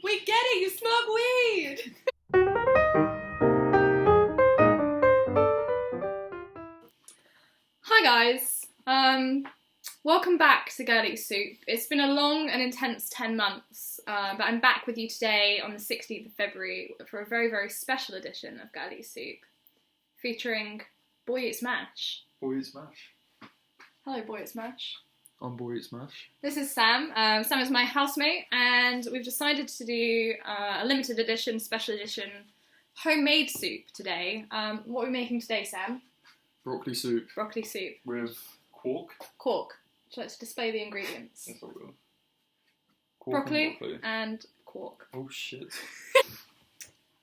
We get it, you smoke weed! Hi guys, welcome back to Girly Soup. It's been a long and intense 10 months, but I'm back with you today on the 16th of February for a very, very special edition of Girly Soup, featuring Boy Eats Mash. Boy Eats Mash. Hello Boy Eats Mash. I'm Boy Eats Mash. This is Sam. Sam is my housemate, and we've decided to do a limited edition, special edition, homemade soup today. What are we making today, Sam? Broccoli soup. Broccoli soup. With quark. Quark. So let's display the ingredients. Yes, I will. Broccoli and quark. Oh shit.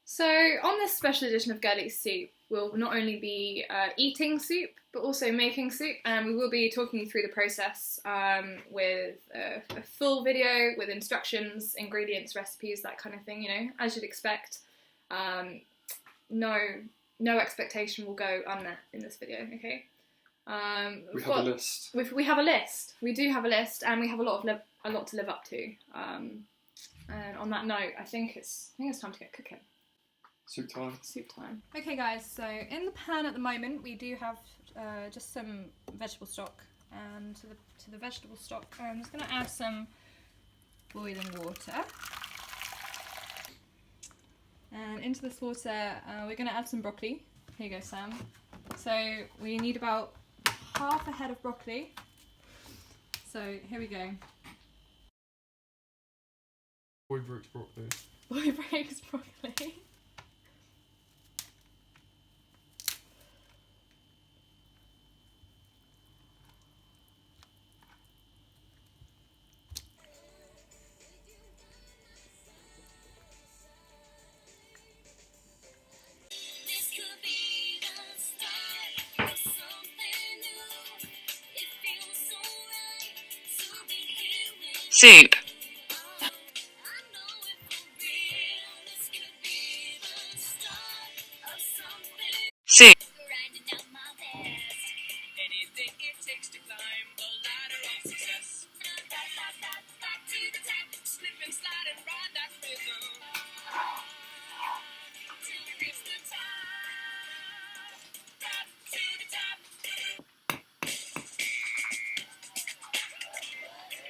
So on this special edition of Girly Soup, we'll not only be eating soup, but also making soup, and we will be talking you through the process with a full video with instructions, ingredients, recipes, that kind of thing, you know, as you'd expect. No expectation will go unmet in this video, okay? We have a list. We have a list. We do have a list, and we have a lot to live up to. And on that note, I think it's time to get cooking. Soup time. Soup time. Okay guys, so in the pan at the moment we do have just some vegetable stock, and to the vegetable stock I'm just going to add some boiling water. And into this water we're going to add some broccoli. Here you go, Sam. So we need about half a head of broccoli. So here we go. Boy breaks broccoli. Boy breaks broccoli. Soup. Soup.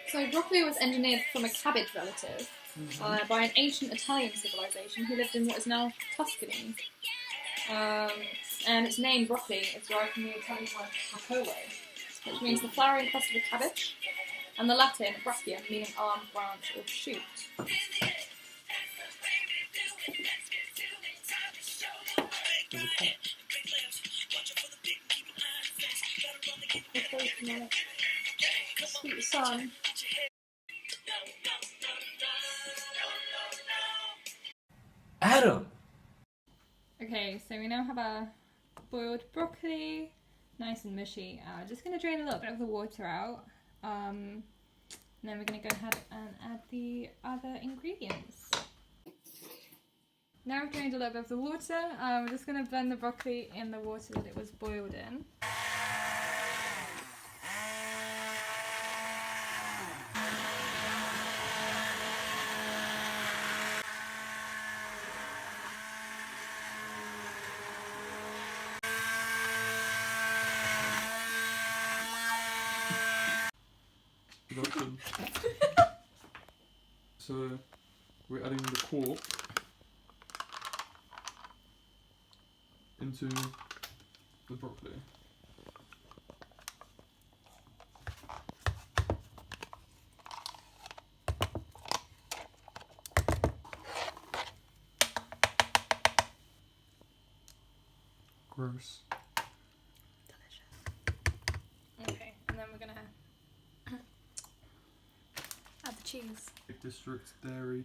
So broccoli was engineered from a cabbage relative by an ancient Italian civilization who lived in what is now Tuscany. And its name, broccoli, is derived from the Italian word capolo, which means the flowering crust of a cabbage, and the Latin brachia, meaning arm, branch, or shoot. Sweet son. Adam! Okay, so we now have our boiled broccoli, nice and mushy. Just going to drain a little bit of the water out. And then we're going to go ahead and add the other ingredients. Now we've drained a little bit of the water. We're just going to blend the broccoli in the water that it was boiled in. Production. So we're adding the quark into the broccoli. Gross. Okay, and then we're going to add the cheese. Big District dairy.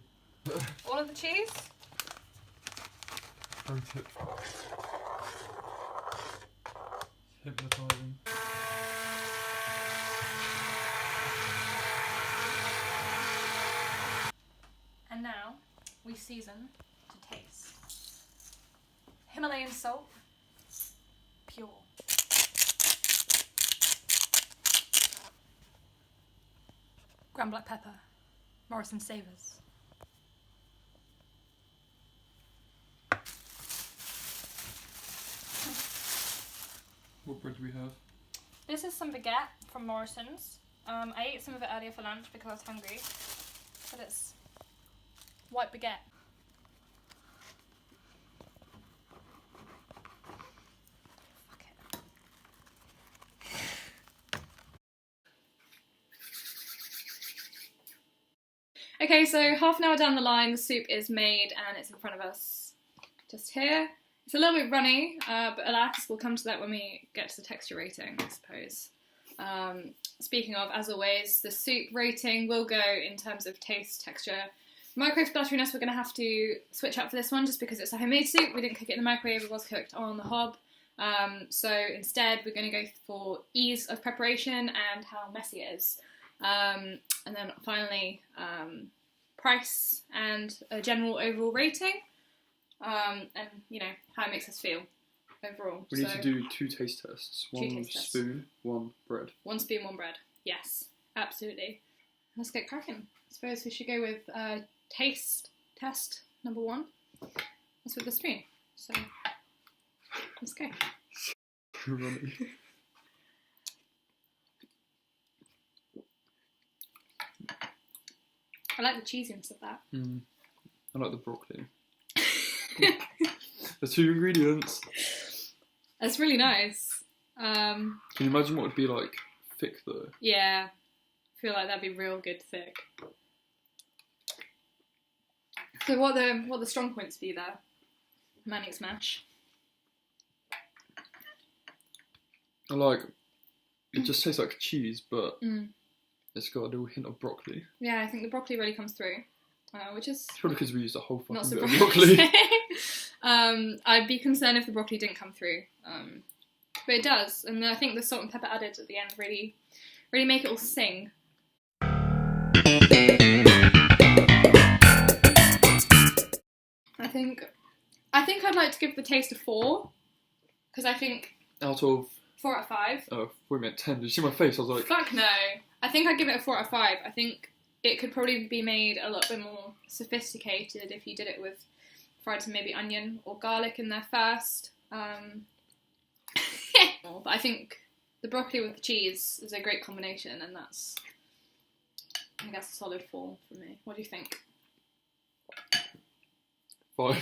All of the cheese? Pro tip. Hypnotizing. And now we season to taste. Himalayan salt, pure. Ground black pepper, Morrison Savers. What bread do we have? This is some baguette from Morrison's. I ate some of it earlier for lunch because I was hungry. But it's white baguette. Fuck it. Okay, so half an hour down the line, the soup is made and it's in front of us just here. It's a little bit runny, but alas, we'll come to that when we get to the texture rating, I suppose. Speaking of, as always, the soup rating will go in terms of taste, texture. Microwave splatteriness, we're going to have to switch up for this one just because it's a homemade soup. We didn't cook it in the microwave, it was cooked on the hob. So instead, we're going to go for ease of preparation and how messy it is. And then finally, price and a general overall rating. And, you know, how it makes us feel overall. We need to do 2 taste tests. 1 taste tests. spoon, 1 bread. 1 spoon, 1 bread. Yes, absolutely. Let's get cracking. I suppose we should go with taste test number 1. That's with the spoon. So, let's go. Runny. I like the cheesiness of that. I like the broccoli. The 2 ingredients. That's really nice. Can you imagine what it would be like thick though? Yeah, I feel like that'd be real good thick. So what the strong points be there? Mannix mash. I like, it just tastes like cheese, but it's got a little hint of broccoli. Yeah, I think the broccoli really comes through, which is It's probably because we used a whole not fucking bit of surprising. broccoli. I'd be concerned if the broccoli didn't come through, but it does, and I think the salt and pepper added at the end really make it all sing. I think I'd like to give the taste a 4, because I think Out of, 4 out of 5. oh, wait a minute, 10. Did you see my face? I was like, Fuck no. I think I'd give it a 4 out of 5. I think it could probably be made a little bit more sophisticated if you did it with fried some maybe onion or garlic in there first. But I think the broccoli with the cheese is a great combination, and that's, I think that's a solid 4 for me. What do you think? 5.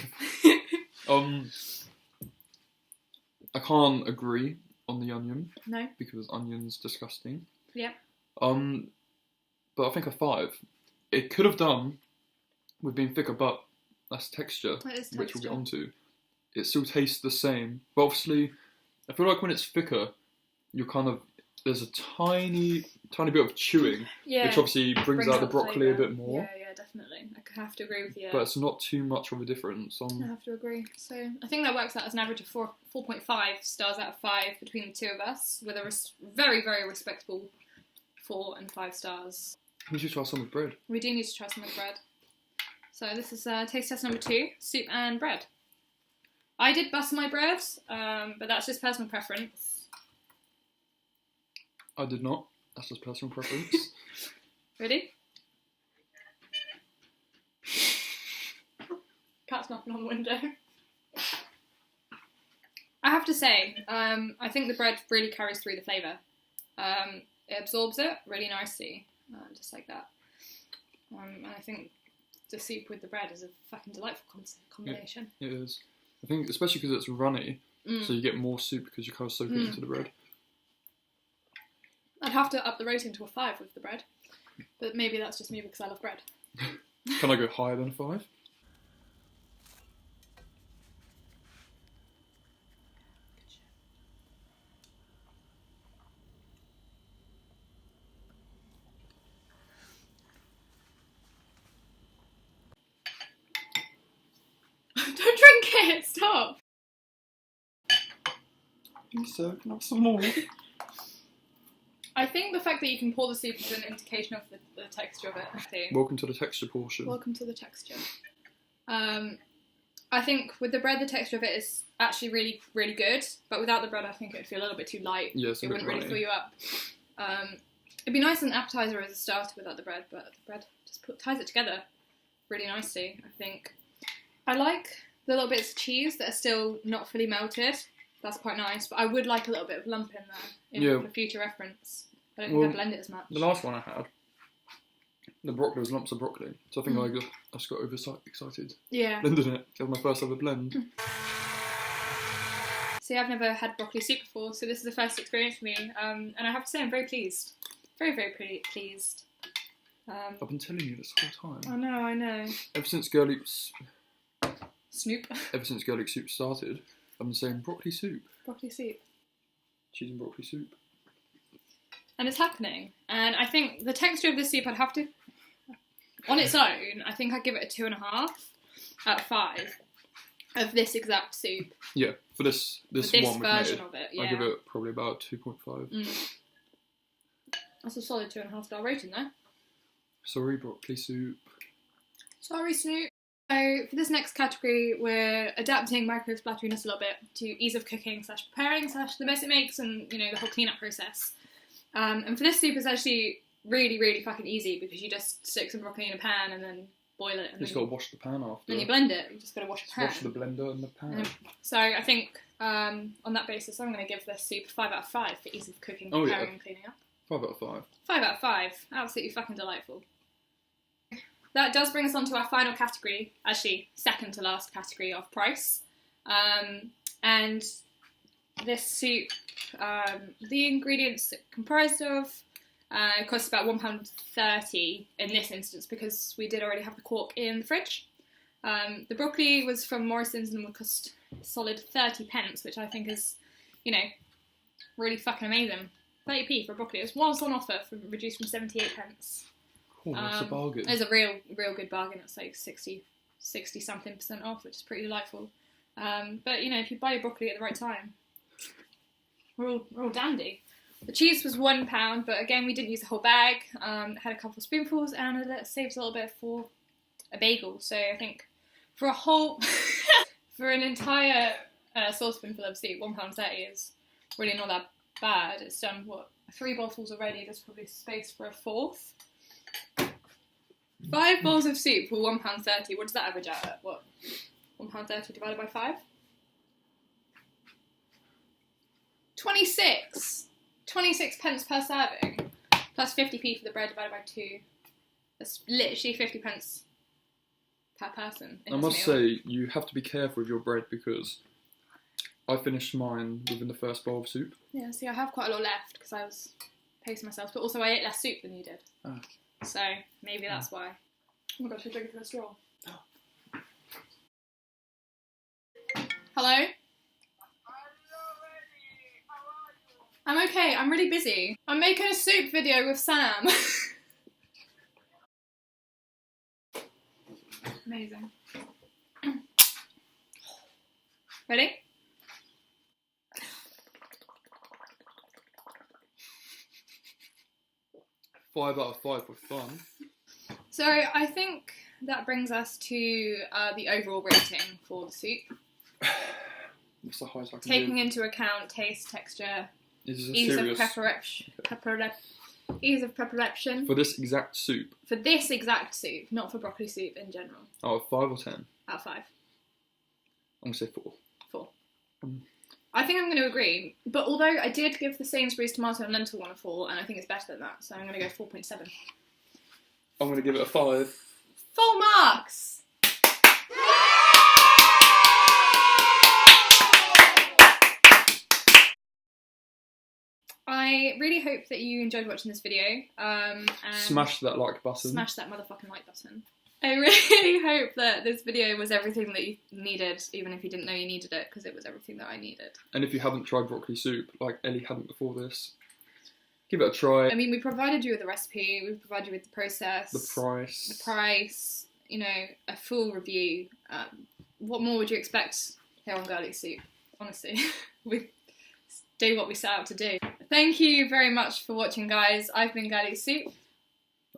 I can't agree on the onion. No? Because onion's disgusting. Yeah. But I think a 5. It could have done with being thicker, but that's texture, That is which we'll get texture. onto. It still tastes the same. But obviously, I feel like when it's thicker, you're kind of, there's a tiny bit of chewing, Yeah. which obviously brings out the broccoli a flavour. bit more. Yeah, definitely. I have to agree with you. But it's not too much of a difference. I have to agree. So I think that works out as an average of 4.5 stars out of 5 between the two of us, with a very, very respectable 4 and 5 stars. We should try some with bread. We do need to try some of the bread. So this is taste test number 2, soup and bread. I did butter my bread, but that's just personal preference. I did not. That's just personal preference. Ready? Cat's knocking on the window. I have to say, I think the bread really carries through the flavour. It absorbs it really nicely, just like that. And I think the soup with the bread is a fucking delightful combination. It is. I think, especially because it's runny, so you get more soup because you kind of soak it into the bread. I'd have to up the rating to a 5 with the bread, but maybe that's just me because I love bread. Can I go higher than a 5? Don't drink it! Stop! Lisa, can I have some more? I think the fact that you can pour the soup is an indication of the texture of it. Too. Welcome to the texture portion. Welcome to the texture. I think with the bread, the texture of it is actually really, really good, but without the bread, I think it would feel a little bit too light. Yeah, it's a it bit wouldn't really runny. fill you up. It'd be nice as an appetizer as a starter without the bread, but the bread just ties it together really nicely, I think. I like the little bits of cheese that are still not fully melted. That's quite nice, but I would like a little bit of lump in there for future reference. I don't think I blend it as much. The last one I had, the broccoli was lumps of broccoli, so I think I just got excited. Yeah. Blended it. It was my first ever blend. See, I've never had broccoli soup before, so this is the first experience for me, and I have to say I'm very pleased. Very, very pleased. I've been telling you this whole time. I know. Ever since Girly Snoop. Ever since Girly Soup started, I've been saying broccoli soup. Broccoli soup. Cheese and broccoli soup. And it's happening. And I think the texture of this soup, I'd have to, on its own, I think I'd give it a 2.5 out of 5 of this exact soup. Yeah, for this one version of it. Yeah. I give it probably about 2.5. That's a solid 2.5-star rating though. Sorry, broccoli soup. Sorry, Snoop. So for this next category, we're adapting microwave splatteriness a little bit to ease of cooking / preparing / the mess it makes, and the whole cleanup process. And for this soup, it's actually really, really fucking easy because you just stick some broccoli in a pan and then boil it. And you just gotta wash the pan after. Then you blend it. You just gotta wash the pan. Wash the blender and the pan. So I think on that basis, I'm going to give this soup 5 out of 5 for ease of cooking, preparing, and cleaning up. 5 out of 5. 5 out of 5. Absolutely fucking delightful. That does bring us on to our final category, actually second to last category of price. And this soup, the ingredients it comprised of, it costs about £1.30 in this instance because we did already have the quark in the fridge. The broccoli was from Morrison's and would cost a solid 30p, which I think is, really fucking amazing. 30p for broccoli. It was on offer reduced from 78p. Oh, that's a bargain. It's a real good bargain. It's like 60 something% off, which is pretty delightful. But if you buy your broccoli at the right time, we're all dandy. The cheese was £1, but again we didn't use the whole bag. It had a couple of spoonfuls, and it saves a little bit for a bagel. So I think for a whole for an entire saucepanful of soup, £1.30 is really not that bad. It's done 3 bottles already. There's probably space for a 4th. 5 bowls of soup for £1.30. What does that average out at? What? £1.30 divided by 5? 26 pence per serving. Plus 50p for the bread divided by 2. That's literally 50 pence per person. I must say, you have to be careful with your bread because I finished mine within the first bowl of soup. Yeah, see, I have quite a lot left because I was pacing myself, but also I ate less soup than you did. Ah. So maybe that's why. Oh my gosh, I'm drinking for a straw. Hello? I'm okay, I'm really busy. I'm making a soup video with Sam. Amazing. Ready? Five out of 5 for fun. So I think that brings us to the overall rating for the soup. What's the highest I can Taking do? into account taste, texture, Ease of preparation. For this exact soup. For this exact soup, not for broccoli soup in general. Out of 5 or 10? Out of 5. I'm going to say 4. 4. I think I'm going to agree, but although I did give the Sainsbury's tomato and lentil one a 4, and I think it's better than that, so I'm going to go 4.7. I'm going to give it a 5. Full marks! I really hope that you enjoyed watching this video. And Smash that like button. Smash that motherfucking like button. I really hope that this video was everything that you needed, even if you didn't know you needed it, because it was everything that I needed. And if you haven't tried broccoli soup, like Ellie hadn't before this, give it a try. I mean, we provided you with the recipe, we provided you with the process. The price. A full review. What more would you expect here on Girly Soup? Honestly, we do what we set out to do. Thank you very much for watching, guys. I've been Girly Soup.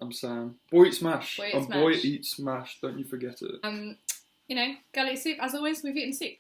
I'm Sam. Boy Eat Smash. Boy Eat Smash. Boy Eat Smash. Don't you forget it. Girly Soup. As always, we've eaten soup.